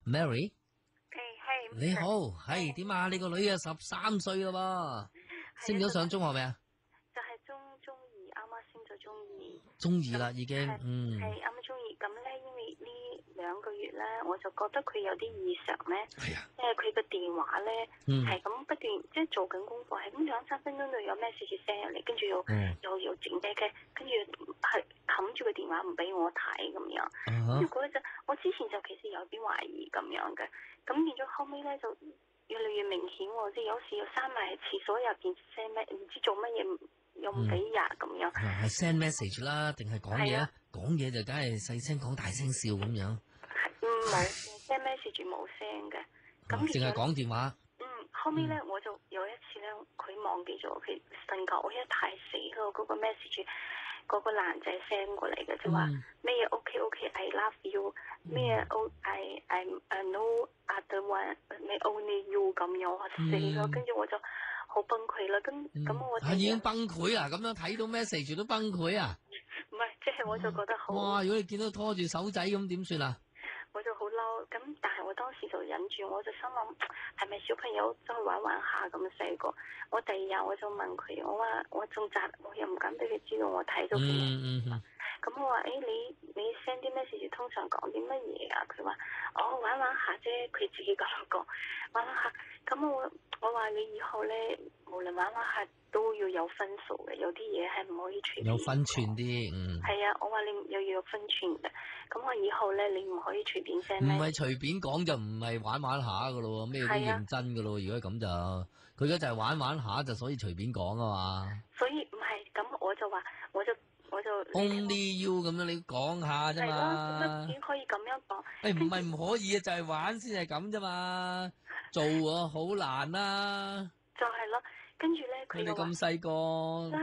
Mary，係你好，係點啊？你個女啊13歲咯喎，升咗上中學未啊？就係中二，啱啱升咗中二。中二啦已經，係啱啱中二。咁咧，因為呢2個月咧，我就覺得佢有啲異常咧。係啊。即係佢個電話咧，係咁不斷即係做緊功課，係咁2-3分鐘就有 message send 入嚟，跟住又整低嘅，跟住係冚住個電話唔俾我睇咁樣。跟住嗰陣，我之前就其實有啲懷疑咁樣嘅，咁變咗後尾咧就越嚟越明顯喎，即係有時又閂埋喺廁所入邊 send 咩，唔知做乜嘢又唔俾呀咁樣。係 send message 啦，定係講嘢啊？講嘢就梗係細聲講大聲笑咁樣。冇 send message 冇聲嘅。咁淨係講電話。後尾咧，我就有一次咧，佢忘記咗佢瞓覺，我一睇死咯，嗰個 message 嗰個男仔 send 過嚟嘅，就話咩嘢 OK I love you， 咩嘢 I know other one， 咩 only you 咁樣，我死咯，跟住我就好崩潰啦，咁我已經崩潰啦，咁樣睇到 message 都崩潰啊？唔係，即係我就覺得好。哇！如果你見到拖住手仔咁點算啊？我就好嬲，咁但係我當時就忍住，我就心諗係咪小朋友走去玩玩下咁細個？我第2日我就問佢，我話我仲扎，我又唔敢俾佢知道我睇到佢。咁我話你 send 啲 message 通常講啲乜嘢啊？佢話玩玩下啫，佢自己咁講玩玩下。咁我話你以後咧，無論玩玩下都要有分數嘅，有啲嘢係唔可以隨便。有分寸啲，係啊，我話你又要有分寸嘅。咁我以後咧，你唔可以隨便 send。唔係隨便講就唔係玩玩下噶咯，咩都認真噶咯。如果咁就，佢而家就係玩玩下就所以隨便講啊嘛。所以唔係咁，我就話，我就 Only you 咁樣你講下啫嘛。係咯，點可以咁樣講？唔係唔可以啊，就係玩先係咁啫嘛。做啊好難啦。就係咯，跟住咧佢又話，咁細個，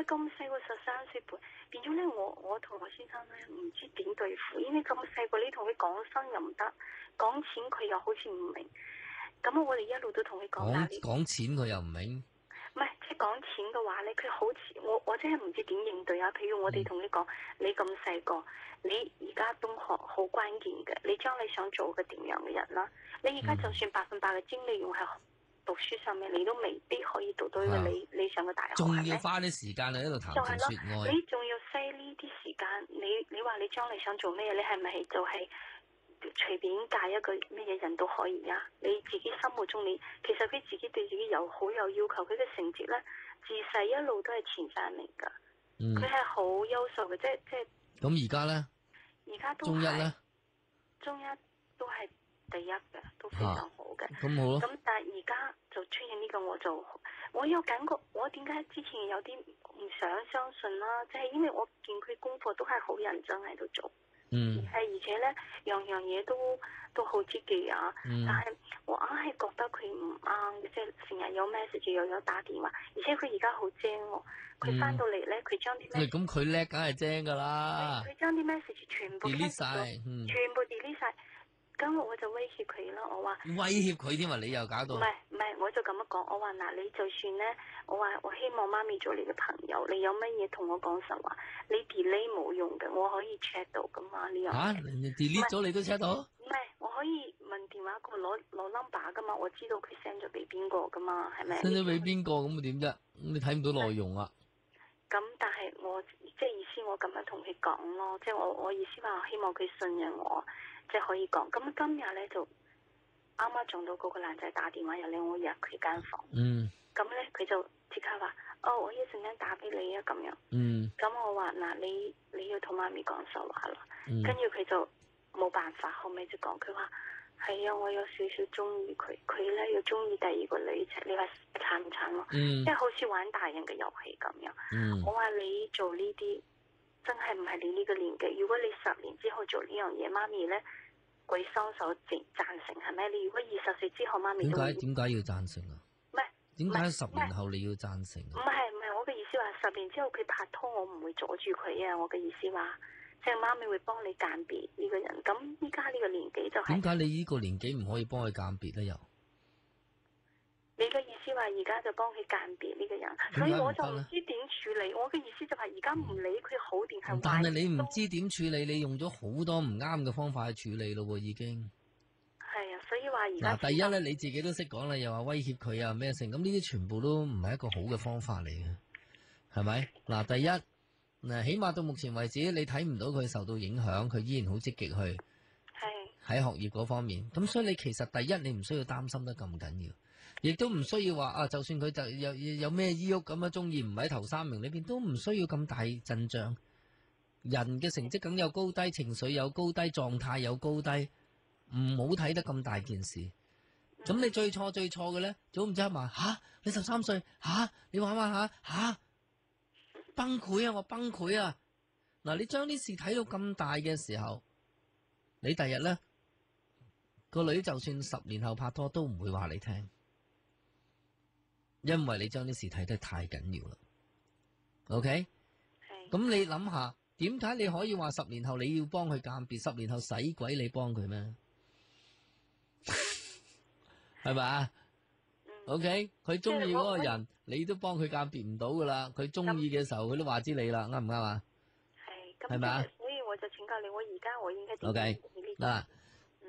咁細個13歲半，變咗咧我同我先生咧唔知點對付，因為咁細個你同佢講生又唔得，講錢佢又好似唔明，咁我哋一路都同佢講講錢佢又唔明。唔係，即係講錢嘅話咧，佢好似我真係唔知點應對啊！譬如我哋同你講，你咁細個，你而家中學好關鍵嘅，你將你想做個點樣嘅人啦？你而家就算100%嘅精力用喺讀書上面，你都未必可以讀到一個理想嘅大學，仲要花啲時間喺度談情說愛。你仲要嘥呢啲時間，你話你將你想做咩？你係咪就係隨便嫁一個咩嘢人都可以啊？你自己心目中其實佢自己對自己好有要求，佢嘅成績咧自細一路都係前3名噶，佢係好優秀嘅，即係。咁而家咧？而家都中一咧？中一都係第1嘅，都非常好嘅。咁好咯。咁但係而家就出現呢個，我有感覺，我點解之前有啲唔想相信啦？即係因為我見佢功課都係好認真喺度做。而且咧，樣樣嘢都好積極啊！但係我硬係覺得佢唔啱嘅，即係成日有 message 又有打電話，而且佢而家好精喎！佢翻到嚟咧，佢將啲 message 咁佢叻梗係精噶啦！佢將啲 message 全部 delete 晒，全部 delete 晒。咁我就威脅佢啦，我話威脅佢添啊！你又搞到唔係，我就咁樣講，我話嗱，你就算咧，我話我希望媽咪做你嘅朋友，你有乜嘢同我講實話，你 delete 冇用嘅，我可以 check 到噶嘛呢樣嘢。你 delete 咗你都 check 到？唔係，我可以問電話個攞 number 噶嘛，我知道佢 send 咗俾邊個噶嘛，係咪？send 咗俾邊個咁點啫？你睇唔到內容啊？咁但係我即係意思，我咁樣同佢講咯，即係我意思話，希望佢信任我。即係可以講，咁今日咧就啱啱撞到嗰個男仔打電話入嚟，我入佢間房。咁咧佢就即刻話：我一陣間打俾你啊，咁樣。咁我話嗱，你要同媽咪講實話啦。跟住佢就冇辦法，後尾就講，佢話係啊，我有少少中意佢，佢咧又中意第2個女仔，你話慘唔慘咯？即係好似玩大人嘅遊戲咁樣。我話你做呢啲。真係唔係你呢個年紀，如果你10年之後做呢樣嘢，媽咪咧會雙手贊成，係咪？你如果20歲之後，媽咪都點解要贊成啊？唔係點解10年後你要贊成啊？唔係，我嘅意思話10年之後佢拍拖，我唔會阻住佢啊！我嘅意思話，即係媽咪會幫你鑑別呢個人。咁依家呢個年紀就係點解你呢個年紀唔可以幫佢鑑別咧？又？你嘅意思話而家就幫佢鑑別呢個人，所以我就唔知點處理。我嘅意思就係而家唔理佢好定係壞。但係你唔知點處理，你用咗好多唔啱嘅方法去處理咯，已經。係啊，所以話而家嗱，第一咧你自己都識講啦，又話威脅佢啊咩性，咁呢啲全部都唔係一個好嘅方法嚟嘅，係咪？嗱，第一嗱，起碼到目前為止你睇唔到佢受到影響，佢依然好積極去係喺學業嗰方面，咁所以你其實第一你唔需要擔心得咁緊要，亦都唔需要話啊，就算佢就有咩醫鬱咁樣中意唔喺頭3名裏邊，都唔需要咁大陣仗。人嘅成績梗有高低，情緒有高低，狀態有高低，唔好睇得咁大件事。咁你最錯嘅咧，早唔知嘛嚇？你13歲嚇？你玩下嚇？崩潰啊！我崩潰啊！嗱，你將啲事睇到咁大嘅時候，你第日咧個女就算10年後拍拖都唔會話你聽，因為你將啲事睇得太緊要啦。OK？咁你諗下。點解你可以話10年後你要幫佢鑑別？10年後使鬼你幫佢咩？係咪啊？OK，佢中意嗰個人，你都幫佢鑑別唔到噶啦。佢中意嘅時候，佢都話知你啦，啱唔啱啊？係咪啊？所以我就請教你，我而家我應該點？OK，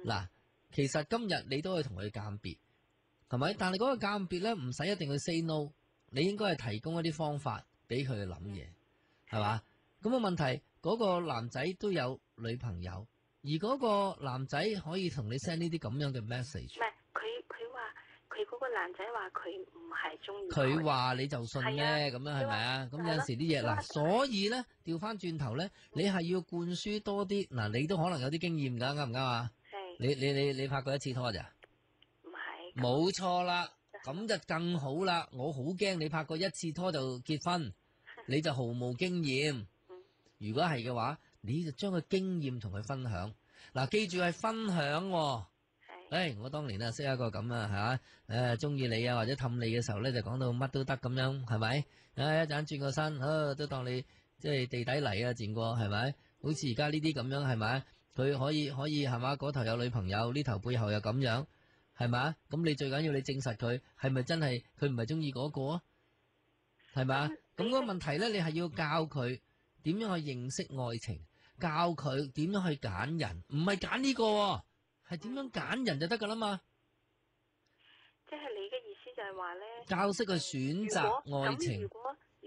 嗱，其實今日你都可以同佢鑑別，係咪？但係嗰個鑑別咧，唔使一定去 say no， 你應該係提供一啲方法俾佢去諗嘢，係嘛？咁個問題，嗰個男仔都有女朋友，而嗰個男仔可以同你 send 呢啲咁樣嘅 message。唔係，佢話佢嗰個男仔話佢唔係中意佢話你就信咩？咁樣係咪啊？咁有陣時啲嘢嗱，所以咧調翻轉頭咧，你係要灌輸多啲嗱，你都可能有啲經驗㗎，啱唔啱啊？係。你拍過一次拖咋？唔係。冇錯啦，咁就更好啦。我好驚你拍過一次拖就結婚，你就毫無經驗。如果係嘅話，你就將個經驗同佢分享。嗱，記住係分享喎。我當年啊識一個咁啊，係嘛？中意你啊，或者氹你嘅時候咧，就講到乜都得咁樣，係咪？一陣轉個身，都當你即係地底泥啊，賤過係咪？好似而家呢啲咁樣係咪？佢可以係嘛？嗰頭有女朋友，呢頭背後又咁樣，係咪？咁你最緊要你證實佢係咪真係佢唔係中意嗰個啊？係咪？咁嗰個問題咧，你係要教佢。點樣去認識愛情？教佢點樣去揀人，唔係揀呢個，係點樣揀人就得噶啦嘛。即係你嘅意思就係話咧，教識佢選擇愛情。如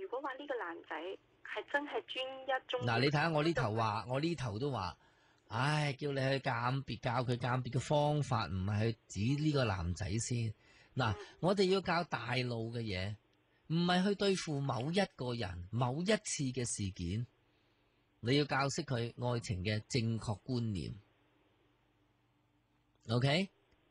果話呢個男仔係真係專一中意，嗱，你睇下我呢頭話，我呢頭都話，唉，叫你去鑑別，教佢鑑別嘅方法，唔係去指呢個男仔先。嗱，我哋要教大路嘅嘢。唔係去對付某一個人、某一次嘅事件，你要教識佢愛情嘅正確觀念。OK，